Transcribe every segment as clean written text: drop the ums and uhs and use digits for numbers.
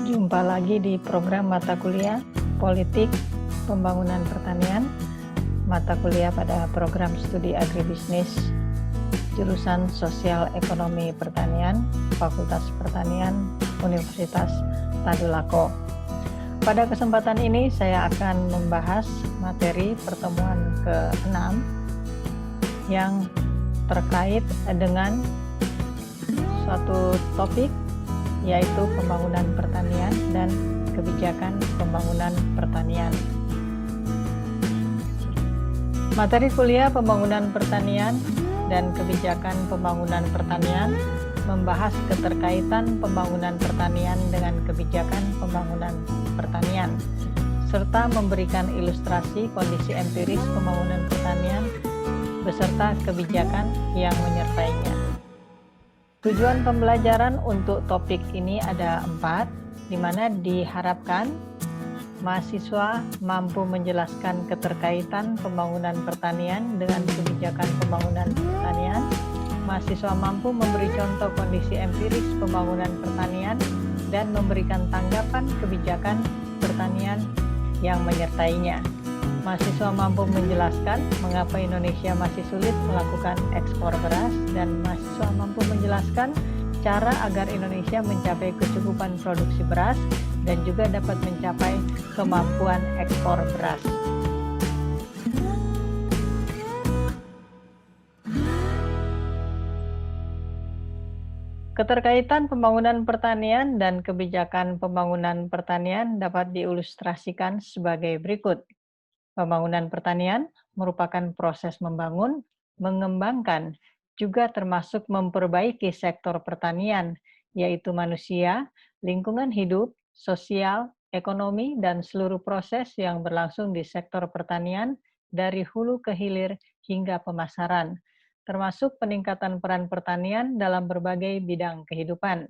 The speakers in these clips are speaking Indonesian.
Jumpa lagi di program mata kuliah Politik Pembangunan Pertanian, mata kuliah pada program studi agribisnis jurusan Sosial Ekonomi Pertanian, Fakultas Pertanian, Universitas Tadulako. Pada kesempatan ini saya akan membahas materi pertemuan ke-6 yang terkait dengan suatu topik, yaitu pembangunan pertanian dan kebijakan pembangunan pertanian. Materi kuliah pembangunan pertanian dan kebijakan pembangunan pertanian membahas keterkaitan pembangunan pertanian dengan kebijakan pembangunan pertanian, serta memberikan ilustrasi kondisi empiris pembangunan pertanian beserta kebijakan yang menyertainya. Tujuan pembelajaran untuk topik ini ada 4, di mana diharapkan mahasiswa mampu menjelaskan keterkaitan pembangunan pertanian dengan kebijakan pembangunan pertanian. Mahasiswa mampu memberi contoh kondisi empiris pembangunan pertanian dan memberikan tanggapan kebijakan pertanian yang menyertainya. Mahasiswa mampu menjelaskan mengapa Indonesia masih sulit melakukan ekspor beras, dan mahasiswa mampu menjelaskan cara agar Indonesia mencapai kecukupan produksi beras dan juga dapat mencapai kemampuan ekspor beras. Keterkaitan pembangunan pertanian dan kebijakan pembangunan pertanian dapat diilustrasikan sebagai berikut. Pembangunan pertanian merupakan proses membangun, mengembangkan, juga termasuk memperbaiki sektor pertanian, yaitu manusia, lingkungan hidup, sosial, ekonomi, dan seluruh proses yang berlangsung di sektor pertanian dari hulu ke hilir hingga pemasaran, termasuk peningkatan peran pertanian dalam berbagai bidang kehidupan.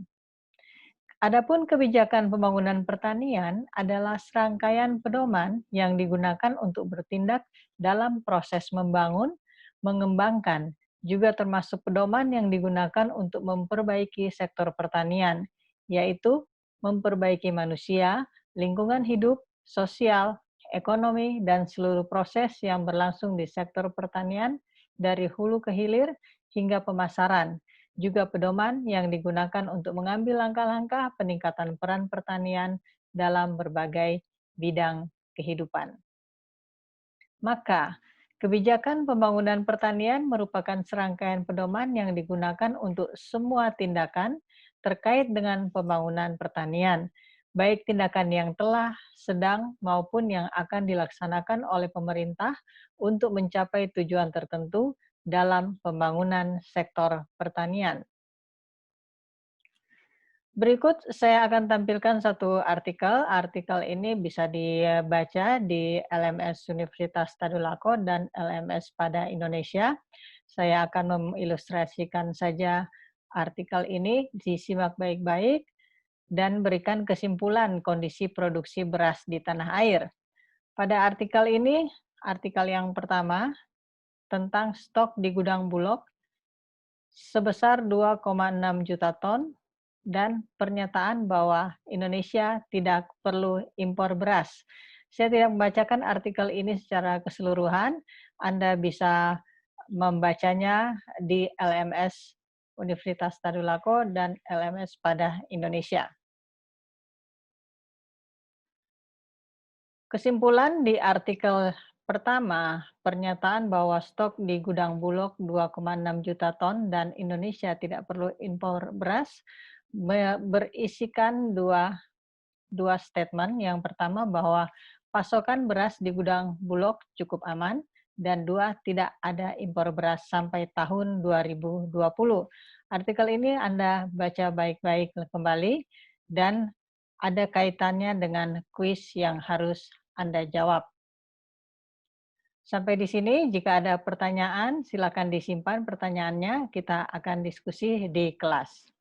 Adapun kebijakan pembangunan pertanian adalah serangkaian pedoman yang digunakan untuk bertindak dalam proses membangun, mengembangkan, juga termasuk pedoman yang digunakan untuk memperbaiki sektor pertanian, yaitu memperbaiki manusia, lingkungan hidup, sosial, ekonomi, dan seluruh proses yang berlangsung di sektor pertanian dari hulu ke hilir hingga pemasaran. Juga pedoman yang digunakan untuk mengambil langkah-langkah peningkatan peran pertanian dalam berbagai bidang kehidupan. Maka, kebijakan pembangunan pertanian merupakan serangkaian pedoman yang digunakan untuk semua tindakan terkait dengan pembangunan pertanian, baik tindakan yang telah, sedang, maupun yang akan dilaksanakan oleh pemerintah untuk mencapai tujuan tertentu dalam pembangunan sektor pertanian. Berikut saya akan tampilkan satu artikel. Artikel ini bisa dibaca di LMS Universitas Tadulako dan LMS pada Indonesia. Saya akan mengilustrasikan saja artikel ini, disimak baik-baik, dan berikan kesimpulan kondisi produksi beras di tanah air. Pada artikel ini, artikel yang pertama, tentang stok di gudang Bulog sebesar 2,6 juta ton, dan pernyataan bahwa Indonesia tidak perlu impor beras. Saya tidak membacakan artikel ini secara keseluruhan, Anda bisa membacanya di LMS Universitas Tadulako dan LMS pada Indonesia. Kesimpulan di artikel pertama, pernyataan bahwa stok di gudang Bulog 2,6 juta ton dan Indonesia tidak perlu impor beras, berisikan dua statement. Yang pertama bahwa pasokan beras di gudang Bulog cukup aman, dan dua, tidak ada impor beras sampai tahun 2020. Artikel ini Anda baca baik-baik kembali, dan ada kaitannya dengan kuis yang harus Anda jawab. Sampai di sini, jika ada pertanyaan, silakan disimpan pertanyaannya, kita akan diskusi di kelas.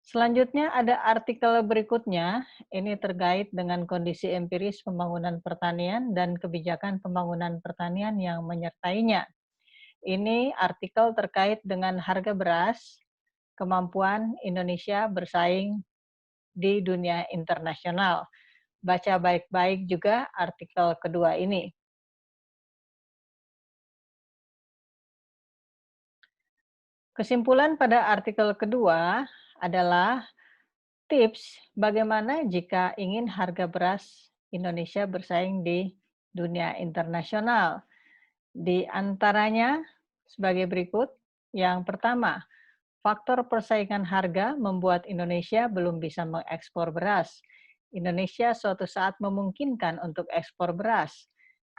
Selanjutnya ada artikel berikutnya, ini terkait dengan kondisi empiris pembangunan pertanian dan kebijakan pembangunan pertanian yang menyertainya. Ini artikel terkait dengan harga beras, kemampuan Indonesia bersaing di dunia internasional. Baca baik-baik juga artikel kedua ini. Kesimpulan pada artikel kedua adalah tips bagaimana jika ingin harga beras Indonesia bersaing di dunia internasional. Di antaranya sebagai berikut. Yang pertama, faktor persaingan harga membuat Indonesia belum bisa mengekspor beras. Indonesia suatu saat memungkinkan untuk ekspor beras.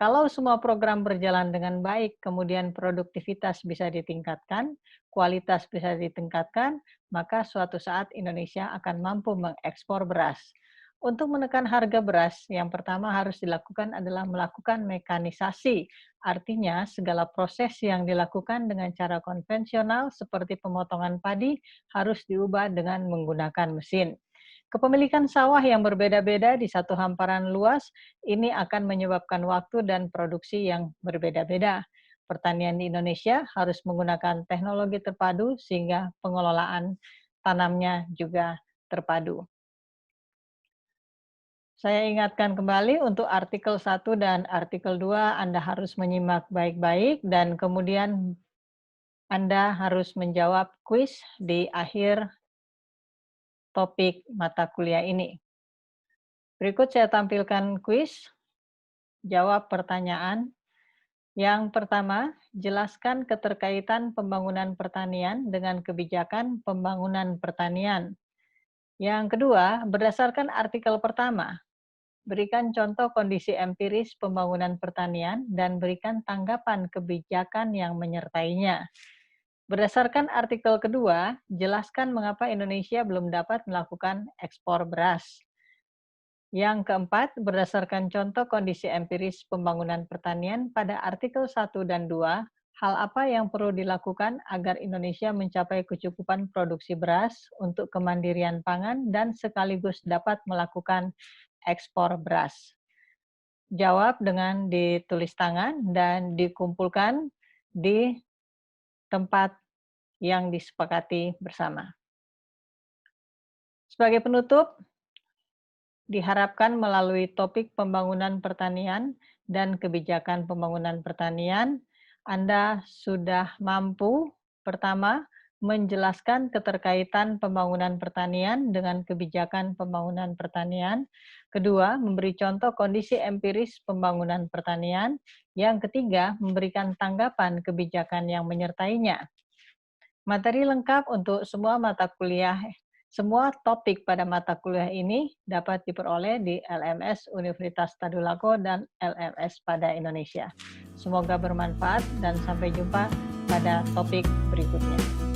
Kalau semua program berjalan dengan baik, kemudian produktivitas bisa ditingkatkan, kualitas bisa ditingkatkan, maka suatu saat Indonesia akan mampu mengekspor beras. Untuk menekan harga beras, yang pertama harus dilakukan adalah melakukan mekanisasi. Artinya, segala proses yang dilakukan dengan cara konvensional seperti pemotongan padi harus diubah dengan menggunakan mesin. Kepemilikan sawah yang berbeda-beda di satu hamparan luas, ini akan menyebabkan waktu dan produksi yang berbeda-beda. Pertanian di Indonesia harus menggunakan teknologi terpadu sehingga pengelolaan tanamnya juga terpadu. Saya ingatkan kembali untuk artikel 1 dan artikel 2 Anda harus menyimak baik-baik dan kemudian Anda harus menjawab kuis di akhir topik mata kuliah ini. Berikut saya tampilkan kuis, jawab pertanyaan. Yang pertama, jelaskan keterkaitan pembangunan pertanian dengan kebijakan pembangunan pertanian. Yang kedua, berdasarkan artikel pertama, berikan contoh kondisi empiris pembangunan pertanian dan berikan tanggapan kebijakan yang menyertainya. Berdasarkan artikel kedua, jelaskan mengapa Indonesia belum dapat melakukan ekspor beras. Yang keempat, berdasarkan contoh kondisi empiris pembangunan pertanian pada artikel 1 dan 2, hal apa yang perlu dilakukan agar Indonesia mencapai kecukupan produksi beras untuk kemandirian pangan dan sekaligus dapat melakukan ekspor beras. Jawab dengan ditulis tangan dan dikumpulkan di tempat yang disepakati bersama. Sebagai penutup, diharapkan melalui topik pembangunan pertanian dan kebijakan pembangunan pertanian, Anda sudah mampu, pertama, menjelaskan keterkaitan pembangunan pertanian dengan kebijakan pembangunan pertanian. Kedua, memberi contoh kondisi empiris pembangunan pertanian. Yang ketiga, memberikan tanggapan kebijakan yang menyertainya. Materi lengkap untuk semua mata kuliah, semua topik pada mata kuliah ini dapat diperoleh di LMS Universitas Tadulako dan LMS pada Indonesia. Semoga bermanfaat dan sampai jumpa pada topik berikutnya.